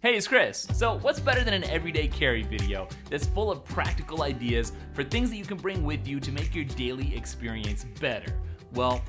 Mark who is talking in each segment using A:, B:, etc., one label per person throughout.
A: Hey, it's Chris. So what's better than an everyday carry video that's full of practical ideas for things that you can bring with you to make your daily experience better? Well,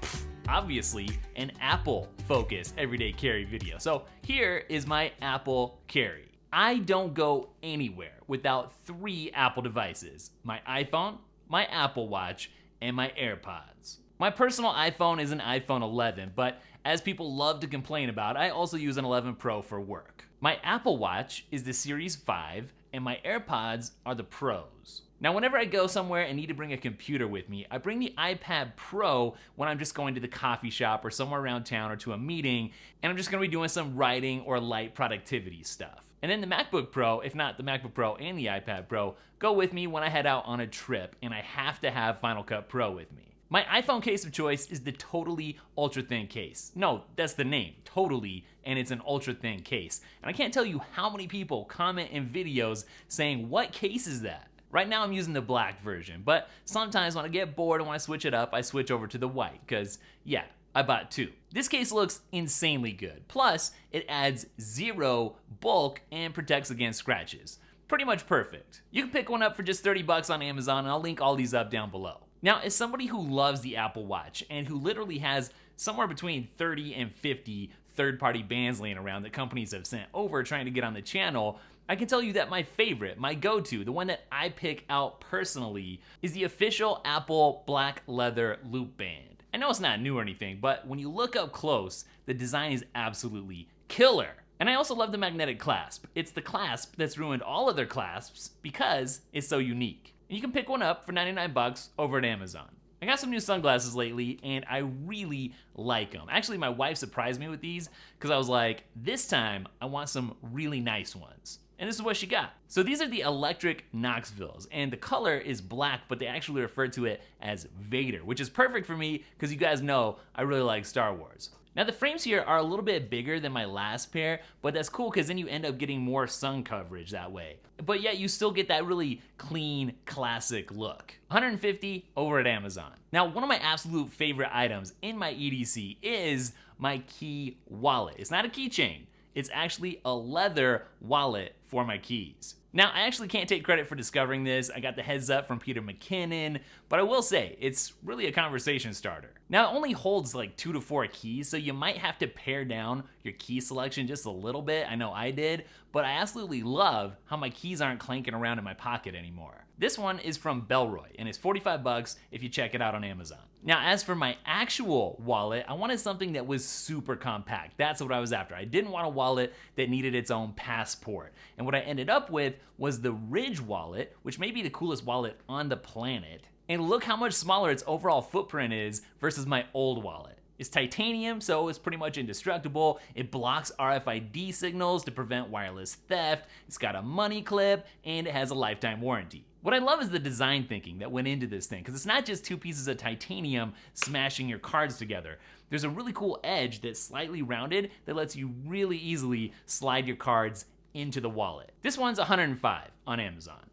A: obviously an Apple-focused everyday carry video. So here is my Apple carry. I don't go anywhere without 3 Apple devices: my iPhone, my Apple Watch, and my AirPods. My personal iPhone is an iPhone 11, but as people love to complain about, I also use an 11 Pro for work. My Apple Watch is the Series 5, and my AirPods are the Pros. Now, whenever I go somewhere and need to bring a computer with me, I bring the iPad Pro when I'm just going to the coffee shop or somewhere around town or to a meeting, and I'm just gonna be doing some writing or light productivity stuff. And then the MacBook Pro, if not the MacBook Pro and the iPad Pro, go with me when I head out on a trip, and I have to have Final Cut Pro with me. My iPhone case of choice is the Totallee ultra thin case. No, that's the name, Totallee, and it's an ultra thin case. And I can't tell you how many people comment in videos saying, what case is that? Right now I'm using the black version, but sometimes when I get bored and want to switch it up, I switch over to the white, because yeah, I bought 2. This case looks insanely good. Plus, it adds 0 bulk and protects against scratches. Pretty much perfect. You can pick one up for just 30 bucks on Amazon, and I'll link all these up down below. Now, as somebody who loves the Apple Watch and who literally has somewhere between 30 and 50 third-party bands laying around that companies have sent over trying to get on the channel, I can tell you that my favorite, my go-to, the one that I pick out personally, is the official Apple black leather loop band. I know it's not new or anything, but when you look up close, the design is absolutely killer. And I also love the magnetic clasp. It's the clasp that's ruined all other clasps because it's so unique. And you can pick one up for 99 bucks over at Amazon. I got some new sunglasses lately, and I really like them. Actually, my wife surprised me with these because I was like, this time I want some really nice ones. And this is what she got. So these are the electric Knoxvilles, and the color is black, but they actually refer to it as Vader, which is perfect for me because you guys know I really like Star Wars. Now the frames here are a little bit bigger than my last pair, but that's cool because then you end up getting more sun coverage that way. But yet you still get that really clean, classic look. $150 over at Amazon. Now, one of my absolute favorite items in my EDC is my key wallet. It's not a keychain. It's actually a leather wallet for my keys. Now, I actually can't take credit for discovering this. I got the heads up from Peter McKinnon, but I will say, it's really a conversation starter. Now, it only holds like 2 to 4 keys, so you might have to pare down your key selection just a little bit. I know I did, but I absolutely love how my keys aren't clanking around in my pocket anymore. This one is from Bellroy, and it's 45 bucks if you check it out on Amazon. Now, as for my actual wallet, I wanted something that was super compact. That's what I was after. I didn't want a wallet that needed its own passport. And what I ended up with was the Ridge wallet, which may be the coolest wallet on the planet. And look how much smaller its overall footprint is versus my old wallet. It's titanium, so it's pretty much indestructible. It blocks RFID signals to prevent wireless theft. It's got a money clip, and it has a lifetime warranty. What I love is the design thinking that went into this thing, because it's not just 2 pieces of titanium smashing your cards together. There's a really cool edge that's slightly rounded that lets you really easily slide your cards into the wallet. This one's $105 on Amazon.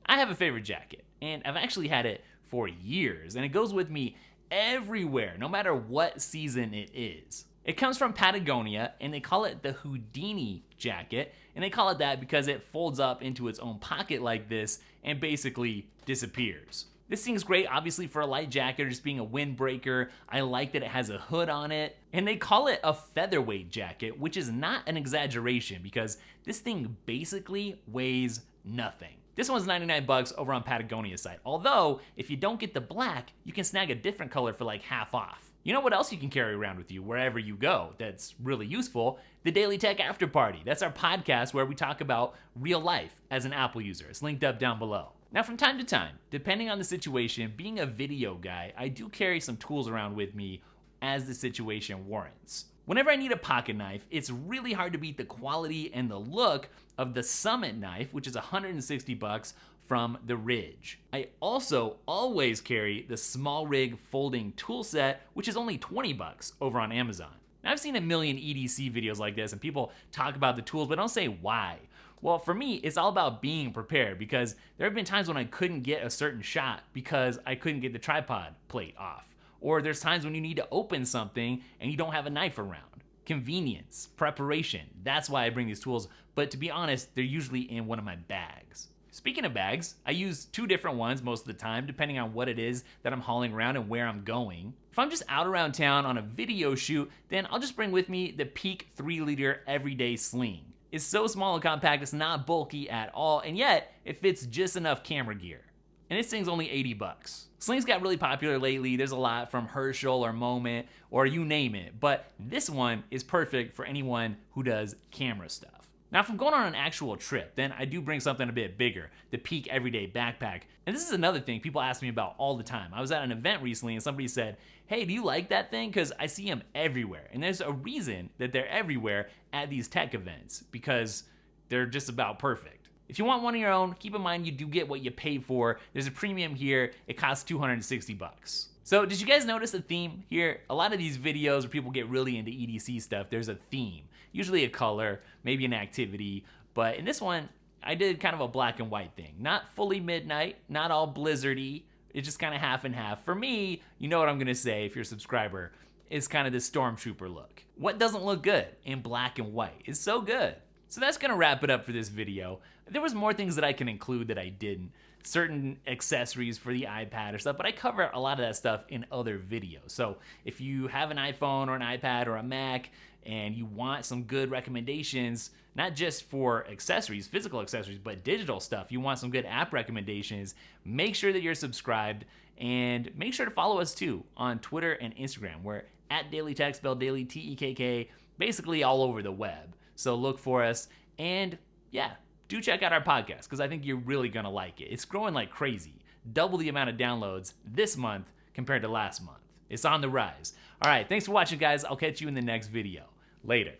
A: I have a favorite jacket, and I've actually had it for years, and it goes with me everywhere, no matter what season it is. It comes from Patagonia, and they call it the Houdini jacket, and they call it that because it folds up into its own pocket like this and basically disappears. This thing's great, obviously, for a light jacket or just being a windbreaker. I like that it has a hood on it, and they call it a featherweight jacket, which is not an exaggeration because this thing basically weighs nothing. This one's 99 bucks over on Patagonia's site, although if you don't get the black, you can snag a different color for like half off. You know what else you can carry around with you wherever you go that's really useful? The DailyTekk After Party. That's our podcast where we talk about real life as an Apple user. It's linked up down below. Now, from time to time, depending on the situation, being a video guy, I do carry some tools around with me as the situation warrants. Whenever I need a pocket knife, it's really hard to beat the quality and the look of the Summit knife, which is 160 bucks from the Ridge. I also always carry the SmallRig folding tool set, which is only 20 bucks over on Amazon. Now, I've seen a million EDC videos like this, and people talk about the tools, but don't say why. Well, for me, it's all about being prepared, because there have been times when I couldn't get a certain shot because I couldn't get the tripod plate off. Or there's times when you need to open something and you don't have a knife around. convenience, preparation. That's why I bring these tools, but to be honest, they're usually in one of my bags. Speaking of bags, I use 2 different ones most of the time, depending on what it is that I'm hauling around and where I'm going. If I'm just out around town on a video shoot, then I'll just bring with me the Peak 3-liter everyday sling. It's so small and compact, it's not bulky at all, and yet it fits just enough camera gear. And this thing's only 80 bucks. Slings got really popular lately. There's a lot from Herschel or Moment or you name it, but this one is perfect for anyone who does camera stuff. Now, if I'm going on an actual trip, then I do bring something a bit bigger, the Peak Everyday Backpack. And this is another thing people ask me about all the time. I was at an event recently and somebody said, hey, do you like that thing? Because I see them everywhere. And there's a reason that they're everywhere at these tech events, because they're just about perfect. If you want one of your own, keep in mind you do get what you pay for. There's a premium here. It costs 260 bucks. So did you guys notice a theme here? A lot of these videos where people get really into EDC stuff, there's a theme. Usually a color, maybe an activity, but in this one, I did kind of a black and white thing. Not fully midnight, not all blizzardy, it's just kind of half and half. For me, you know what I'm gonna say if you're a subscriber, it's kind of this stormtrooper look. What doesn't look good in black and white? It's so good. So that's gonna wrap it up for this video. There was more things that I can include that I didn't. Certain accessories for the iPad or stuff, but I cover a lot of that stuff in other videos. So if you have an iPhone or an iPad or a Mac and you want some good recommendations, not just for accessories, physical accessories, but digital stuff, you want some good app recommendations, make sure that you're subscribed and make sure to follow us too on Twitter and Instagram. We're at DailyTekk, spelled Daily, T-E-K-K, basically all over the web. So look for us, and yeah, do check out our podcast because I think you're really gonna like it. It's growing like crazy. Double the amount of downloads this month compared to last month. It's on the rise. All right, thanks for watching, guys. I'll catch you in the next video. Later.